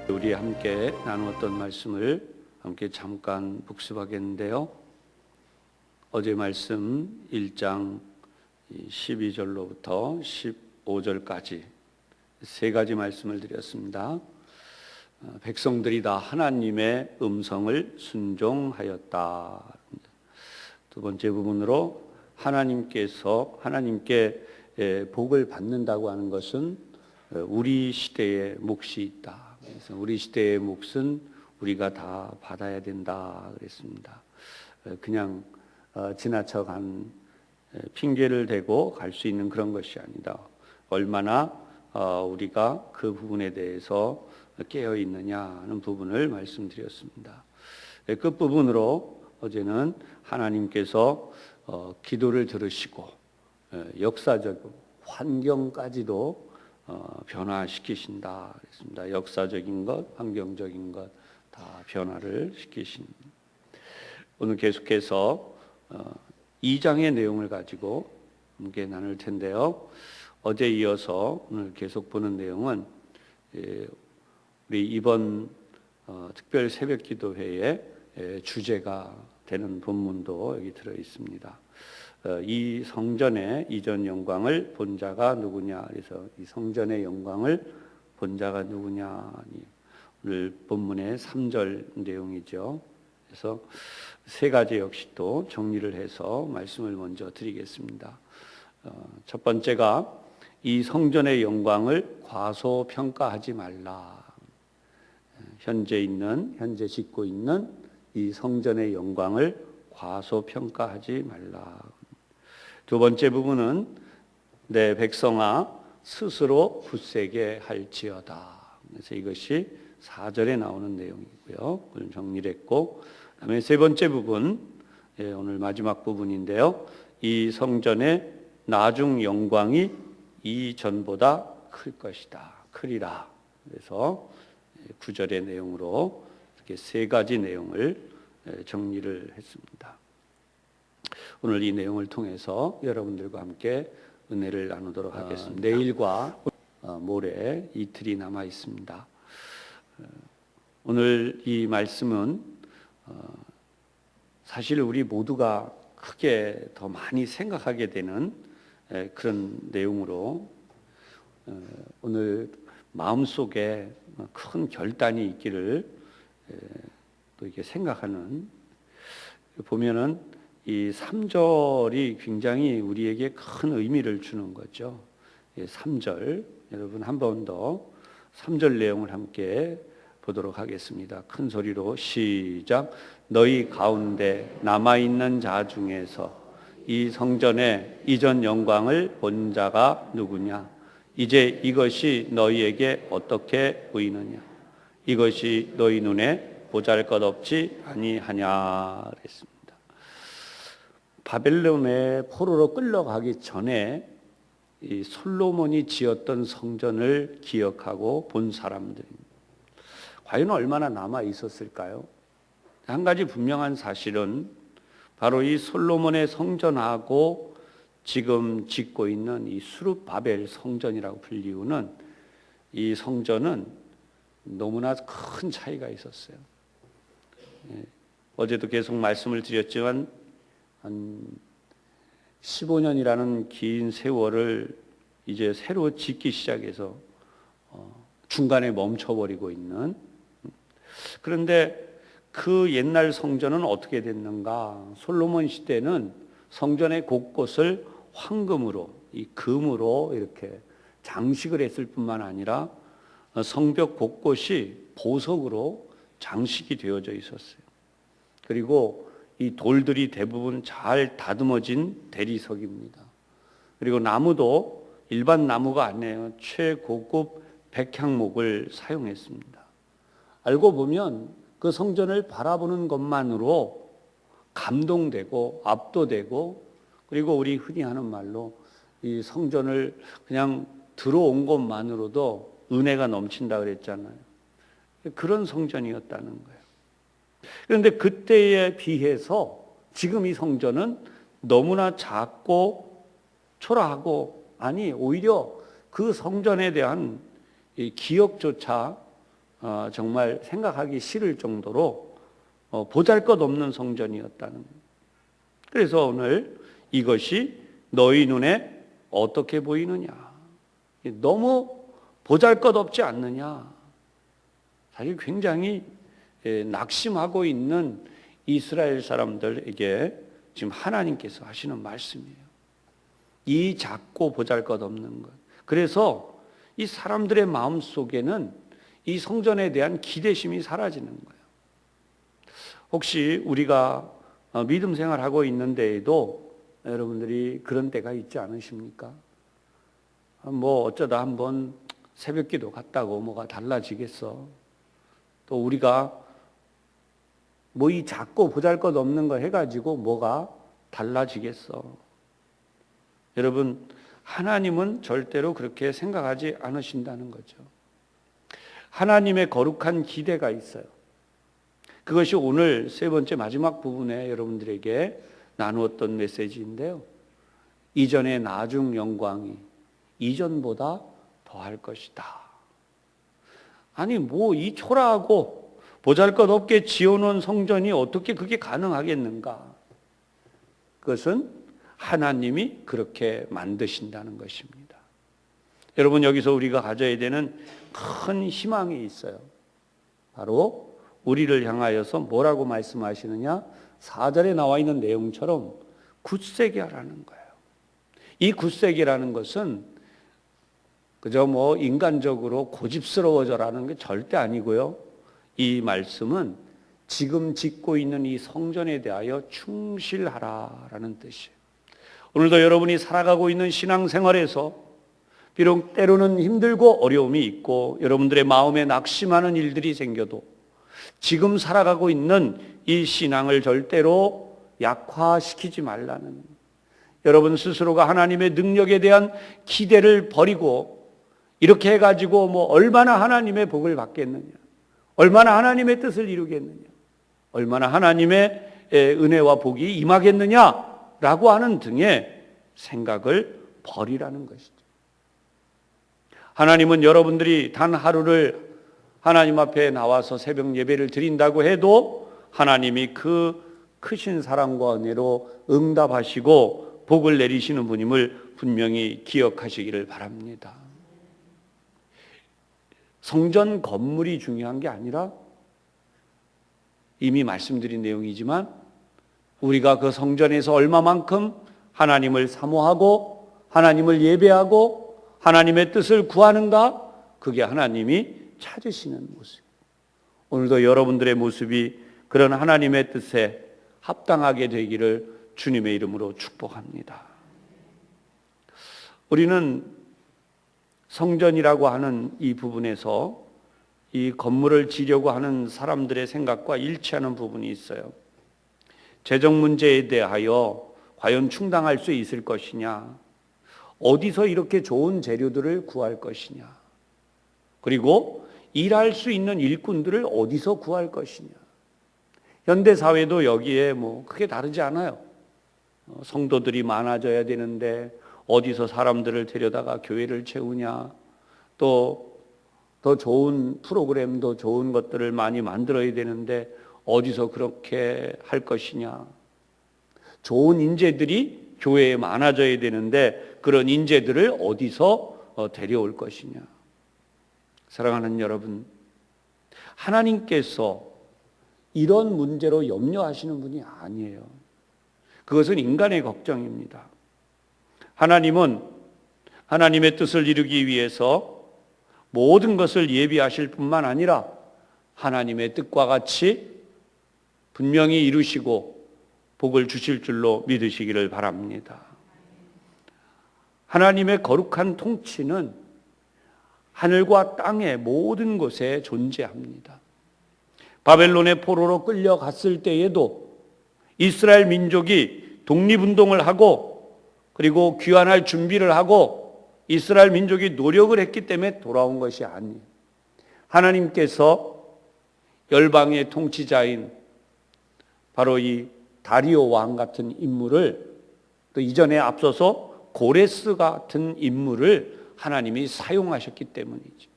우리 함께 나누었던 말씀을 함께 잠깐 복습하겠는데요. 어제 말씀 1장 12절로부터 15절까지 세 가지 말씀을 드렸습니다. 백성들이 다 하나님의 음성을 순종하였다. 두 번째 부분으로 하나님께 복을 받는다고 하는 것은 우리 시대의 몫이 있다. 그래서 우리 시대의 몫은 우리가 다 받아야 된다 그랬습니다. 그냥 지나쳐간 핑계를 대고 갈 수 있는 그런 것이 아니다. 얼마나 우리가 그 부분에 대해서 깨어 있느냐 하는 부분을 말씀드렸습니다. 끝부분으로 어제는 하나님께서 기도를 들으시고 역사적 환경까지도 변화시키신다 그랬습니다. 역사적인 것, 환경적인 것 다 변화를 시키십니다. 오늘 계속해서 2장의 내용을 가지고 함께 나눌 텐데요. 어제 이어서 오늘 계속 보는 내용은 우리 이번 특별 새벽기도회의 주제가 되는 본문도 여기 들어 있습니다. 이 성전의 이전 영광을 본 자가 누구냐? 그래서 이 성전의 영광을 본 자가 누구냐? 오늘 본문의 3절 내용이죠. 그래서 세 가지 역시 또 정리를 해서 말씀을 먼저 드리겠습니다. 첫 번째가 이 성전의 영광을 과소평가하지 말라. 현재 짓고 있는 이 성전의 영광을 과소평가하지 말라. 두 번째 부분은 내 백성아 스스로 굳세게 할지어다. 그래서 이것이 4절에 나오는 내용이고요. 그걸 정리를 했고, 그다음에 세 번째 부분, 오늘 마지막 부분인데요. 이 성전의 나중 영광이 이전보다 클 것이다. 크리라. 그래서 9절의 내용으로 이렇게 세 가지 내용을 정리를 했습니다. 오늘 이 내용을 통해서 여러분들과 함께 은혜를 나누도록 하겠습니다. 내일과 모레 이틀이 남아 있습니다. 오늘 이 말씀은 사실 우리 모두가 크게 더 많이 생각하게 되는 그런 내용으로 오늘 마음속에 큰 결단이 있기를 또 이렇게 생각하는, 보면은 이 3절이 굉장히 우리에게 큰 의미를 주는 거죠. 3절 여러분 한 번 더 3절 내용을 함께 보도록 하겠습니다. 큰 소리로 시작. 너희 가운데 남아있는 자 중에서 이 성전의 이전 영광을 본 자가 누구냐? 이제 이것이 너희에게 어떻게 보이느냐? 이것이 너희 눈에 보잘것없지 아니하냐 그랬습니다. 바벨론의 포로로 끌려가기 전에 이 솔로몬이 지었던 성전을 기억하고 본 사람들입니다. 과연 얼마나 남아 있었을까요? 한 가지 분명한 사실은 바로 이 솔로몬의 성전하고 지금 짓고 있는 이 수룹바벨 성전이라고 불리우는 이 성전은 너무나 큰 차이가 있었어요. 어제도 계속 말씀을 드렸지만 한 15년이라는 긴 세월을 이제 새로 짓기 시작해서 중간에 멈춰버리고 있는, 그런데 그 옛날 성전은 어떻게 됐는가? 솔로몬 시대는 성전의 곳곳을 황금으로, 이 금으로 이렇게 장식을 했을 뿐만 아니라 성벽 곳곳이 보석으로 장식이 되어져 있었어요. 그리고 이 돌들이 대부분 잘 다듬어진 대리석입니다. 그리고 나무도 일반 나무가 아니에요. 최고급 백향목을 사용했습니다. 알고 보면 그 성전을 바라보는 것만으로 감동되고 압도되고, 그리고 우리 흔히 하는 말로 이 성전을 그냥 들어온 것만으로도 은혜가 넘친다 그랬잖아요. 그런 성전이었다는 거예요. 그런데 그때에 비해서 지금 이 성전은 너무나 작고 초라하고, 아니 오히려 그 성전에 대한 이 기억조차 정말 생각하기 싫을 정도로 보잘것없는 성전이었다는 거예요. 그래서 오늘 이것이 너희 눈에 어떻게 보이느냐? 너무 보잘것없지 않느냐? 사실 굉장히 낙심하고 있는 이스라엘 사람들에게 지금 하나님께서 하시는 말씀이에요. 이 작고 보잘것없는 것. 그래서 이 사람들의 마음 속에는 이 성전에 대한 기대심이 사라지는 거예요. 혹시 우리가 믿음 생활하고 있는 데에도 여러분들이 그런 때가 있지 않으십니까? 뭐 어쩌다 한번 새벽기도 갔다고 뭐가 달라지겠어. 또 우리가 뭐 이 작고 보잘것없는 거 해가지고 뭐가 달라지겠어. 여러분, 하나님은 절대로 그렇게 생각하지 않으신다는 거죠. 하나님의 거룩한 기대가 있어요. 그것이 오늘 세 번째 마지막 부분에 여러분들에게 나누었던 메시지인데요. 이전의 나중 영광이 이전보다 더할 것이다. 아니 뭐 이 초라하고 보잘것없게 지어놓은 성전이 어떻게 그게 가능하겠는가? 그것은 하나님이 그렇게 만드신다는 것입니다. 여러분, 여기서 우리가 가져야 되는 큰 희망이 있어요. 바로 우리를 향하여서 뭐라고 말씀하시느냐? 4절에 나와 있는 내용처럼 굳세게 하라는 거예요. 이 굳세게라는 것은 그저 뭐 인간적으로 고집스러워져라는 게 절대 아니고요. 이 말씀은 지금 짓고 있는 이 성전에 대하여 충실하라라는 뜻이에요. 오늘도 여러분이 살아가고 있는 신앙생활에서 비록 때로는 힘들고 어려움이 있고 여러분들의 마음에 낙심하는 일들이 생겨도 지금 살아가고 있는 이 신앙을 절대로 약화시키지 말라는, 여러분 스스로가 하나님의 능력에 대한 기대를 버리고 이렇게 해가지고 뭐 얼마나 하나님의 복을 받겠느냐, 얼마나 하나님의 뜻을 이루겠느냐, 얼마나 하나님의 은혜와 복이 임하겠느냐라고 하는 등의 생각을 버리라는 것이죠. 하나님은 여러분들이 단 하루를 하나님 앞에 나와서 새벽 예배를 드린다고 해도 하나님이 그 크신 사랑과 은혜로 응답하시고 복을 내리시는 분임을 분명히 기억하시기를 바랍니다. 성전 건물이 중요한 게 아니라 이미 말씀드린 내용이지만 우리가 그 성전에서 얼마만큼 하나님을 사모하고 하나님을 예배하고 하나님의 뜻을 구하는가, 그게 하나님이 찾으시는 모습. 오늘도 여러분들의 모습이 그런 하나님의 뜻에 합당하게 되기를 주님의 이름으로 축복합니다. 우리는 성전이라고 하는 이 부분에서 이 건물을 지려고 하는 사람들의 생각과 일치하는 부분이 있어요. 재정 문제에 대하여 과연 충당할 수 있을 것이냐, 어디서 이렇게 좋은 재료들을 구할 것이냐, 그리고 일할 수 있는 일꾼들을 어디서 구할 것이냐. 현대 사회도 여기에 뭐 크게 다르지 않아요. 성도들이 많아져야 되는데 어디서 사람들을 데려다가 교회를 채우냐, 또 더 좋은 프로그램도 좋은 것들을 많이 만들어야 되는데 어디서 그렇게 할 것이냐. 좋은 인재들이 교회에 많아져야 되는데 그런 인재들을 어디서 데려올 것이냐. 사랑하는 여러분, 하나님께서 이런 문제로 염려하시는 분이 아니에요. 그것은 인간의 걱정입니다. 하나님은 하나님의 뜻을 이루기 위해서 모든 것을 예비하실 뿐만 아니라 하나님의 뜻과 같이 분명히 이루시고 복을 주실 줄로 믿으시기를 바랍니다. 하나님의 거룩한 통치는 하늘과 땅의 모든 곳에 존재합니다. 바벨론의 포로로 끌려갔을 때에도 이스라엘 민족이 독립운동을 하고 그리고 귀환할 준비를 하고 이스라엘 민족이 노력을 했기 때문에 돌아온 것이 아니에요. 하나님께서 열방의 통치자인 바로 이 다리오 왕 같은 인물을, 또 이전에 앞서서 고레스 같은 인물을 하나님이 사용하셨기 때문이죠.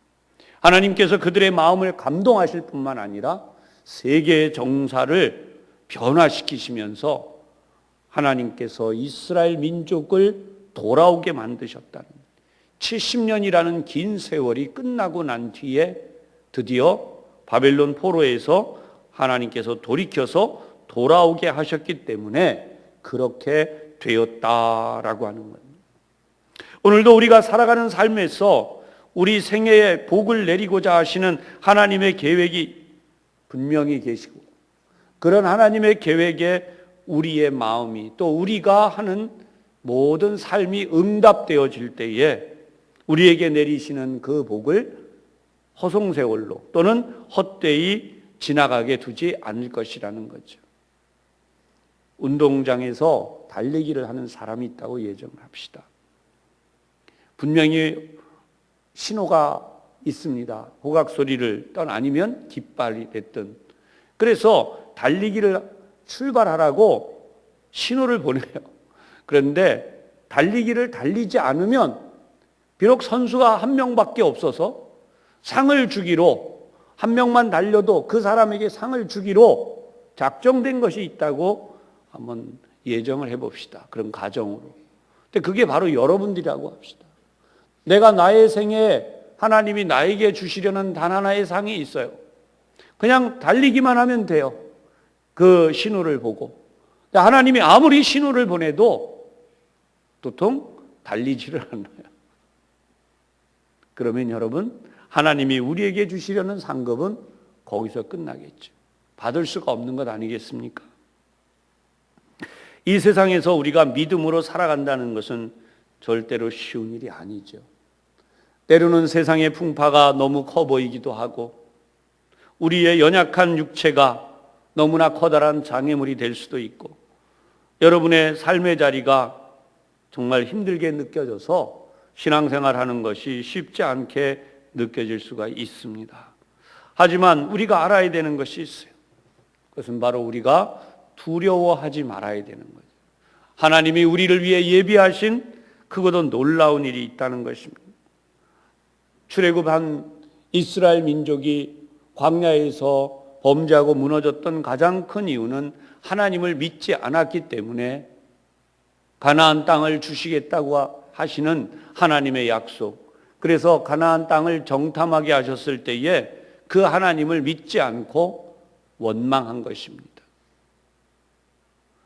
하나님께서 그들의 마음을 감동하실 뿐만 아니라 세계의 정사를 변화시키시면서 하나님께서 이스라엘 민족을 돌아오게 만드셨다는 70년이라는 긴 세월이 끝나고 난 뒤에 드디어 바벨론 포로에서 하나님께서 돌이켜서 돌아오게 하셨기 때문에 그렇게 되었다라고 하는 겁니다. 오늘도 우리가 살아가는 삶에서 우리 생애에 복을 내리고자 하시는 하나님의 계획이 분명히 계시고, 그런 하나님의 계획에 우리의 마음이, 또 우리가 하는 모든 삶이 응답되어질 때에 우리에게 내리시는 그 복을 허송세월로 또는 헛되이 지나가게 두지 않을 것이라는 거죠. 운동장에서 달리기를 하는 사람이 있다고 예정을 합시다. 분명히 신호가 있습니다. 호각 소리를 떤 아니면 깃발이 됐든. 그래서 달리기를 출발하라고 신호를 보내요. 그런데 달리기를 달리지 않으면 비록 선수가 한 명밖에 없어서 상을 주기로, 한 명만 달려도 그 사람에게 상을 주기로 작정된 것이 있다고 한번 예정을 해봅시다. 그런 가정으로. 근데 그게 바로 여러분들이라고 합시다. 내가 나의 생에 하나님이 나에게 주시려는 단 하나의 상이 있어요. 그냥 달리기만 하면 돼요. 그 신호를 보고. 하나님이 아무리 신호를 보내도 도통 달리지를 않아요. 그러면 여러분, 하나님이 우리에게 주시려는 상급은 거기서 끝나겠죠. 받을 수가 없는 것 아니겠습니까? 이 세상에서 우리가 믿음으로 살아간다는 것은 절대로 쉬운 일이 아니죠. 때로는 세상의 풍파가 너무 커 보이기도 하고, 우리의 연약한 육체가 너무나 커다란 장애물이 될 수도 있고, 여러분의 삶의 자리가 정말 힘들게 느껴져서 신앙생활하는 것이 쉽지 않게 느껴질 수가 있습니다. 하지만 우리가 알아야 되는 것이 있어요. 그것은 바로 우리가 두려워하지 말아야 되는 거죠. 하나님이 우리를 위해 예비하신 크고도 놀라운 일이 있다는 것입니다. 출애굽한 이스라엘 민족이 광야에서 범죄하고 무너졌던 가장 큰 이유는 하나님을 믿지 않았기 때문에 가나안 땅을 주시겠다고 하시는 하나님의 약속, 그래서 가나안 땅을 정탐하게 하셨을 때에 그 하나님을 믿지 않고 원망한 것입니다.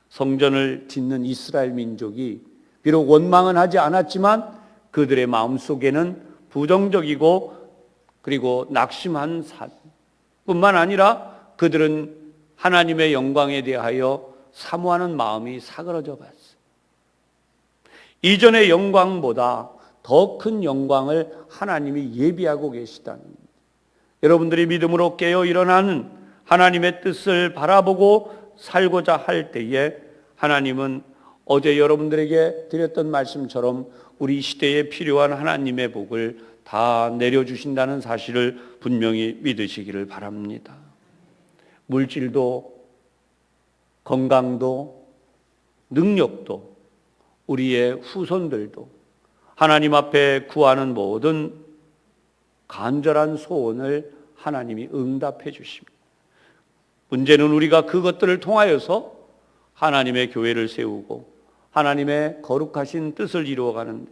성전을 짓는 이스라엘 민족이 비록 원망은 하지 않았지만 그들의 마음속에는 부정적이고 그리고 낙심한 뿐만 아니라 그들은 하나님의 영광에 대하여 사모하는 마음이 사그러져 갔어요. 이전의 영광보다 더 큰 영광을 하나님이 예비하고 계시다는 겁니다. 여러분들이 믿음으로 깨어 일어나는 하나님의 뜻을 바라보고 살고자 할 때에 하나님은 어제 여러분들에게 드렸던 말씀처럼 우리 시대에 필요한 하나님의 복을 다 내려주신다는 사실을 분명히 믿으시기를 바랍니다. 물질도 건강도 능력도 우리의 후손들도 하나님 앞에 구하는 모든 간절한 소원을 하나님이 응답해 주십니다. 문제는 우리가 그것들을 통하여서 하나님의 교회를 세우고 하나님의 거룩하신 뜻을 이루어가는,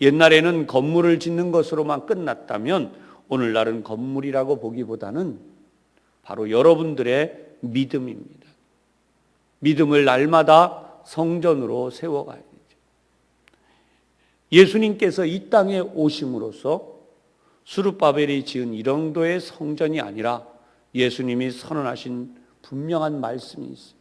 옛날에는 건물을 짓는 것으로만 끝났다면 오늘날은 건물이라고 보기보다는 바로 여러분들의 믿음입니다. 믿음을 날마다 성전으로 세워가야 되죠. 예수님께서 이 땅에 오심으로써 수룹바벨이 지은 이 정도의 성전이 아니라 예수님이 선언하신 분명한 말씀이 있어요.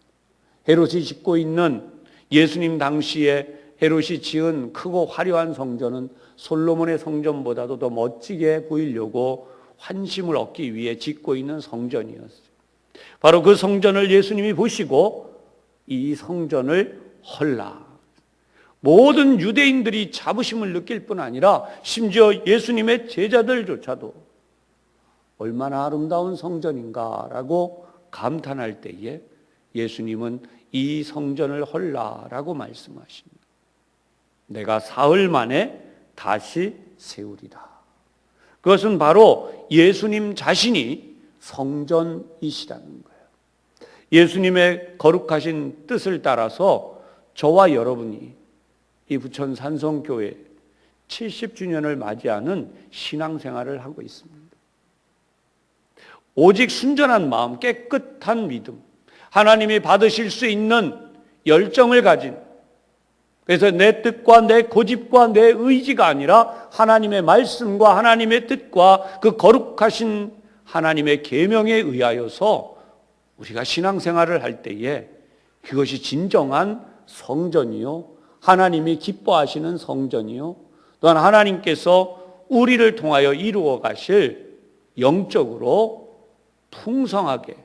헤롯이 짓고 있는, 예수님 당시에 헤롯이 지은 크고 화려한 성전은 솔로몬의 성전보다도 더 멋지게 보이려고 환심을 얻기 위해 짓고 있는 성전이었어요. 바로 그 성전을 예수님이 보시고 이 성전을 헐라, 모든 유대인들이 자부심을 느낄 뿐 아니라 심지어 예수님의 제자들조차도 얼마나 아름다운 성전인가라고 감탄할 때에 예수님은 이 성전을 헐라라고 말씀하십니다. 내가 사흘 만에 다시 세우리라. 그것은 바로 예수님 자신이 성전이시라는 거예요. 예수님의 거룩하신 뜻을 따라서 저와 여러분이 이 부천 산성교회 70주년을 맞이하는 신앙생활을 하고 있습니다. 오직 순전한 마음, 깨끗한 믿음, 하나님이 받으실 수 있는 열정을 가진, 그래서 내 뜻과 내 고집과 내 의지가 아니라 하나님의 말씀과 하나님의 뜻과 그 거룩하신 하나님의 계명에 의하여서 우리가 신앙생활을 할 때에 그것이 진정한 성전이요, 하나님이 기뻐하시는 성전이요, 또한 하나님께서 우리를 통하여 이루어 가실 영적으로 풍성하게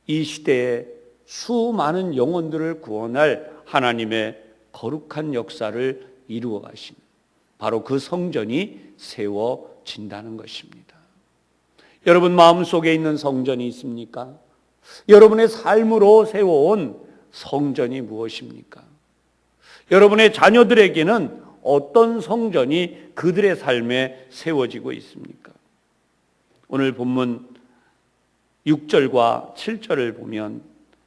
이 시대에 수많은 영혼들을 구원할 하나님의 거룩한 역사를 이루어 가시는 바로 그 성전이 세워진다는 것입니다. 여러분 마음속에 있는 성전이 있습니까? 여러분의 삶으로 세워온 성전이 무엇입니까? 여러분의 자녀들에게는 어떤 성전이 그들의 삶에 세워지고 있습니까? 오늘 본문 6절과 7절을 보면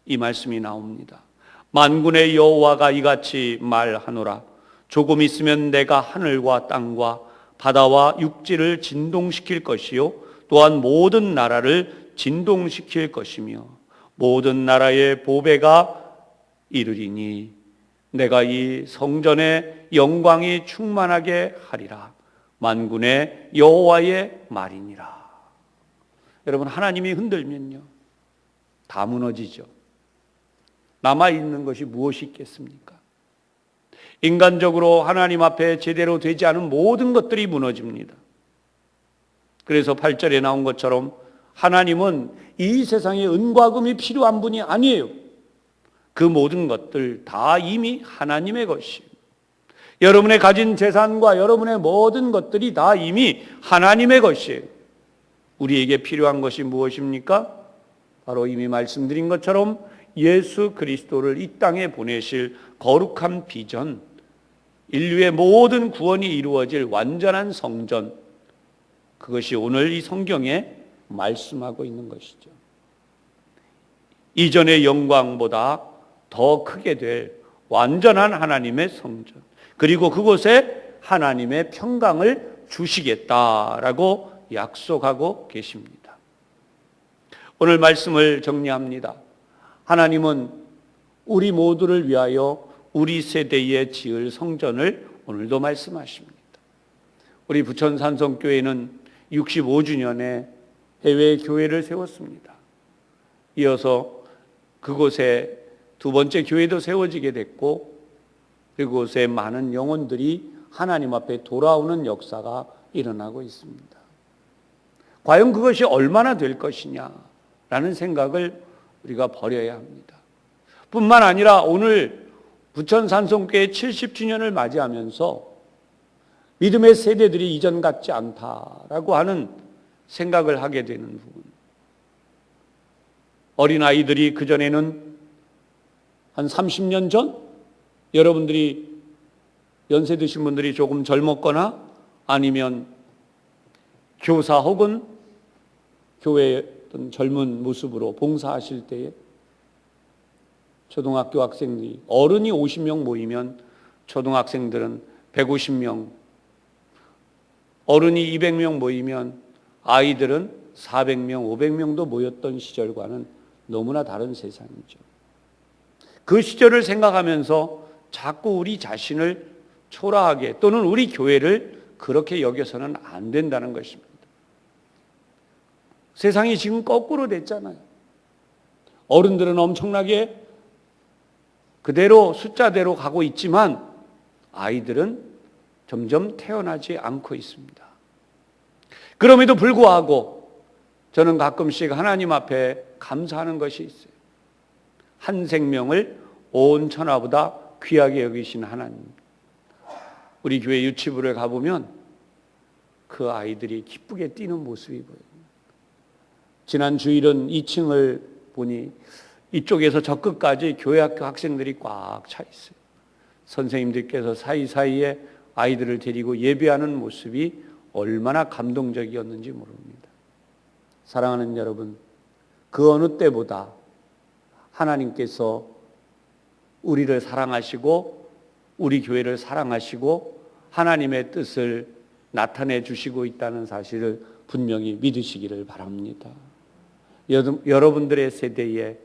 이 말씀이 나옵니다. 만군의 여호와가 이같이 말하노라. 조금 있으면 내가 하늘과 땅과 바다와 육지를 진동시킬 것이요 또한 모든 나라를 진동시킬 것이며 모든 나라의 보배가 이르리니 내가 이 성전의 영광이 충만하게 하리라. 만군의 여호와의 말이니라. 여러분 하나님이 흔들면요 다 무너지죠. 남아있는 것이 무엇이 있겠습니까? 인간적으로 하나님 앞에 제대로 되지 않은 모든 것들이 무너집니다. 그래서 8절에 나온 것처럼 하나님은 이 세상에 은과 금이 필요한 분이 아니에요. 그 모든 것들 다 이미 하나님의 것이에요. 여러분의 가진 재산과 여러분의 모든 것들이 다 이미 하나님의 것이에요. 우리에게 필요한 것이 무엇입니까? 바로 이미 말씀드린 것처럼 예수 그리스도를 이 땅에 보내실 거룩한 비전, 인류의 모든 구원이 이루어질 완전한 성전, 그것이 오늘 이 성경에 말씀하고 있는 것이죠. 이전의 영광보다 더 크게 될 완전한 하나님의 성전, 그리고 그곳에 하나님의 평강을 주시겠다라고 약속하고 계십니다. 오늘 말씀을 정리합니다. 하나님은 우리 모두를 위하여 우리 세대에 지을 성전을 오늘도 말씀하십니다. 우리 부천 산성교회는 65주년에 해외 교회를 세웠습니다. 이어서 그곳에 두 번째 교회도 세워지게 됐고 그곳에 많은 영혼들이 하나님 앞에 돌아오는 역사가 일어나고 있습니다. 과연 그것이 얼마나 될 것이냐라는 생각을 우리가 버려야 합니다. 뿐만 아니라 오늘 부천 산성교회 70주년을 맞이하면서 믿음의 세대들이 이전 같지 않다라고 하는 생각을 하게 되는 부분. 어린아이들이 그전에는 한 30년 전 여러분들이 연세 드신 분들이 조금 젊었거나 아니면 교사 혹은 교회의 어떤 젊은 모습으로 봉사하실 때에 초등학교 학생들이 어른이 50명 모이면 초등학생들은 150명, 어른이 200명 모이면 아이들은 400명, 500명도 모였던 시절과는 너무나 다른 세상이죠. 그 시절을 생각하면서 자꾸 우리 자신을 초라하게 또는 우리 교회를 그렇게 여겨서는 안 된다는 것입니다. 세상이 지금 거꾸로 됐잖아요. 어른들은 엄청나게 그대로 숫자대로 가고 있지만 아이들은 점점 태어나지 않고 있습니다. 그럼에도 불구하고 저는 가끔씩 하나님 앞에 감사하는 것이 있어요. 한 생명을 온 천하보다 귀하게 여기신 하나님. 우리 교회 유치부를 가보면 그 아이들이 기쁘게 뛰는 모습이 보여요. 지난 주일은 2층을 보니 이쪽에서 저 끝까지 교회학교 학생들이 꽉 차 있어요. 선생님들께서 사이사이에 아이들을 데리고 예배하는 모습이 얼마나 감동적이었는지 모릅니다. 사랑하는 여러분, 그 어느 때보다 하나님께서 우리를 사랑하시고 우리 교회를 사랑하시고 하나님의 뜻을 나타내 주시고 있다는 사실을 분명히 믿으시기를 바랍니다. 여러분들의 세대의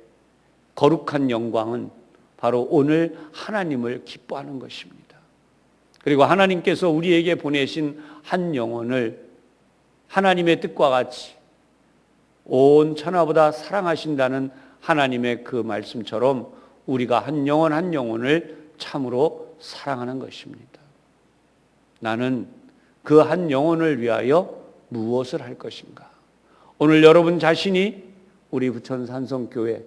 거룩한 영광은 바로 오늘 하나님을 기뻐하는 것입니다. 그리고 하나님께서 우리에게 보내신 한 영혼을 하나님의 뜻과 같이 온 천하보다 사랑하신다는 하나님의 그 말씀처럼 우리가 한 영혼 한 영혼을 참으로 사랑하는 것입니다. 나는 그 한 영혼을 위하여 무엇을 할 것인가? 오늘 여러분 자신이 우리 부천 산성교회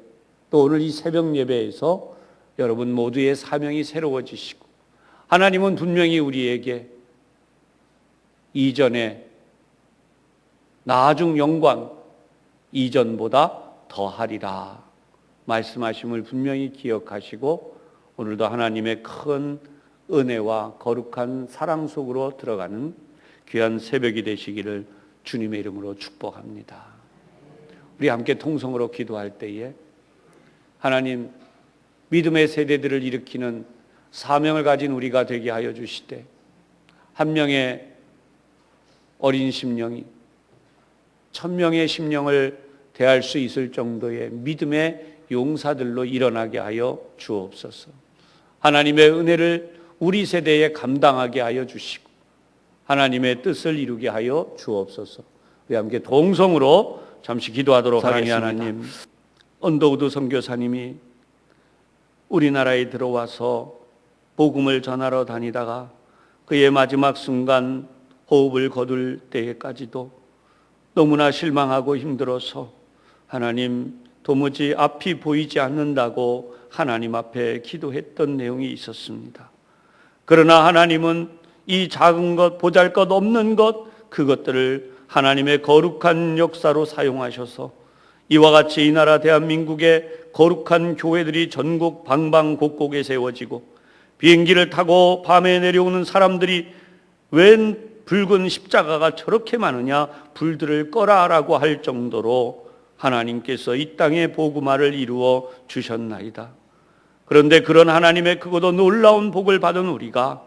또 오늘 이 새벽 예배에서 여러분 모두의 사명이 새로워지시고 하나님은 분명히 우리에게 이전에 나중 영광 이전보다 더하리라 말씀하심을 분명히 기억하시고 오늘도 하나님의 큰 은혜와 거룩한 사랑 속으로 들어가는 귀한 새벽이 되시기를 주님의 이름으로 축복합니다. 우리 함께 통성으로 기도할 때에 하나님 믿음의 세대들을 일으키는 사명을 가진 우리가 되게 하여 주시되 한 명의 어린 심령이 1000명의 심령을 대할 수 있을 정도의 믿음의 용사들로 일어나게 하여 주옵소서. 하나님의 은혜를 우리 세대에 감당하게 하여 주시고 하나님의 뜻을 이루게 하여 주옵소서. 우리 함께 동성으로 잠시 기도하도록 하겠습니다. 하나님, 언더우드 선교사님이 우리나라에 들어와서 복음을 전하러 다니다가 그의 마지막 순간 호흡을 거둘 때까지도 너무나 실망하고 힘들어서 하나님 도무지 앞이 보이지 않는다고 하나님 앞에 기도했던 내용이 있었습니다. 그러나 하나님은 이 작은 것, 보잘것없는 것, 그것들을 하나님의 거룩한 역사로 사용하셔서 이와 같이 이 나라 대한민국의 거룩한 교회들이 전국 방방곡곡에 세워지고 비행기를 타고 밤에 내려오는 사람들이 웬 붉은 십자가가 저렇게 많으냐, 불들을 꺼라라고 할 정도로 하나님께서 이 땅에 복음화를 이루어 주셨나이다. 그런데 그런 하나님의 크고도 놀라운 복을 받은 우리가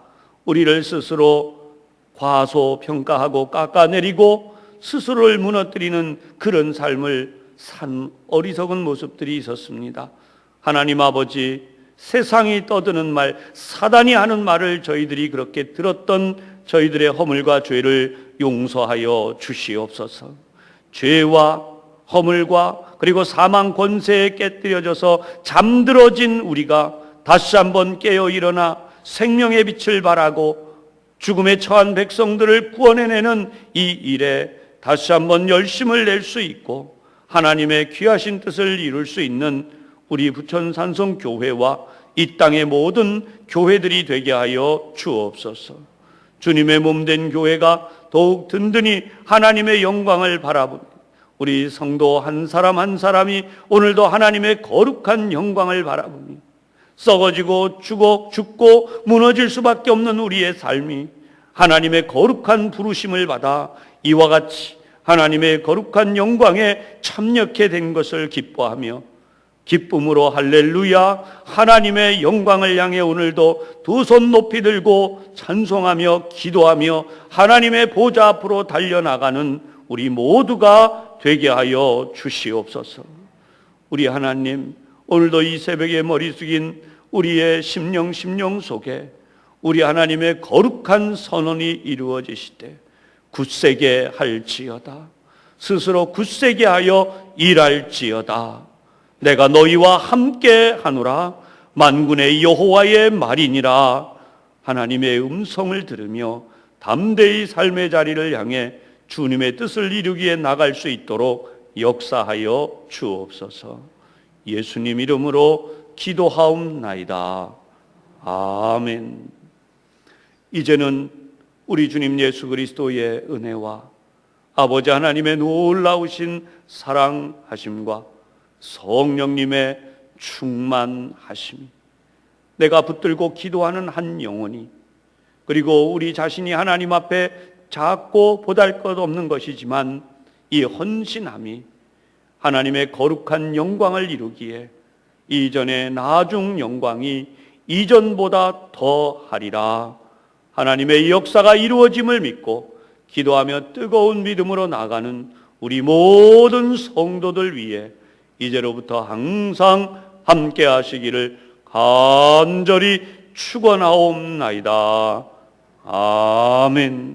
우리를 스스로 과소평가하고 깎아내리고 스스로를 무너뜨리는 그런 삶을 산 어리석은 모습들이 있었습니다. 하나님 아버지, 세상이 떠드는 말, 사단이 하는 말을 저희들이 그렇게 들었던 저희들의 허물과 죄를 용서하여 주시옵소서. 죄와 허물과 그리고 사망 권세에 깨뜨려져서 잠들어진 우리가 다시 한번 깨어 일어나 생명의 빛을 발하고 죽음에 처한 백성들을 구원해내는 이 일에 다시 한번 열심을 낼 수 있고 하나님의 귀하신 뜻을 이룰 수 있는 우리 부천 산성교회와 이 땅의 모든 교회들이 되게 하여 주옵소서. 주님의 몸된 교회가 더욱 든든히 하나님의 영광을 바라보니 우리 성도 한 사람 한 사람이 오늘도 하나님의 거룩한 영광을 바라보니 썩어지고 죽고 무너질 수밖에 없는 우리의 삶이 하나님의 거룩한 부르심을 받아 이와 같이 하나님의 거룩한 영광에 참여하게 된 것을 기뻐하며 기쁨으로 할렐루야, 하나님의 영광을 향해 오늘도 두 손 높이 들고 찬송하며 기도하며 하나님의 보좌 앞으로 달려나가는 우리 모두가 되게 하여 주시옵소서. 우리 하나님, 오늘도 이 새벽에 머리 숙인 우리의 심령 속에 우리 하나님의 거룩한 선언이 이루어지시되 굳세게 할지어다. 스스로 굳세게 하여 일할지어다. 내가 너희와 함께 하노라. 만군의 여호와의 말이니라. 하나님의 음성을 들으며 담대히 삶의 자리를 향해 주님의 뜻을 이루기에 나갈 수 있도록 역사하여 주옵소서. 예수님 이름으로 기도하옵나이다. 아멘. 이제는 우리 주님 예수 그리스도의 은혜와 아버지 하나님의 놀라우신 사랑하심과 성령님의 충만하심이 내가 붙들고 기도하는 한 영혼이 그리고 우리 자신이 하나님 앞에 작고 보잘것없는 것이지만 이 헌신함이 하나님의 거룩한 영광을 이루기에 이전의 나중 영광이 이전보다 더하리라. 하나님의 역사가 이루어짐을 믿고 기도하며 뜨거운 믿음으로 나가는 우리 모든 성도들 위해 이제로부터 항상 함께 하시기를 간절히 축원하옵나이다. 아멘.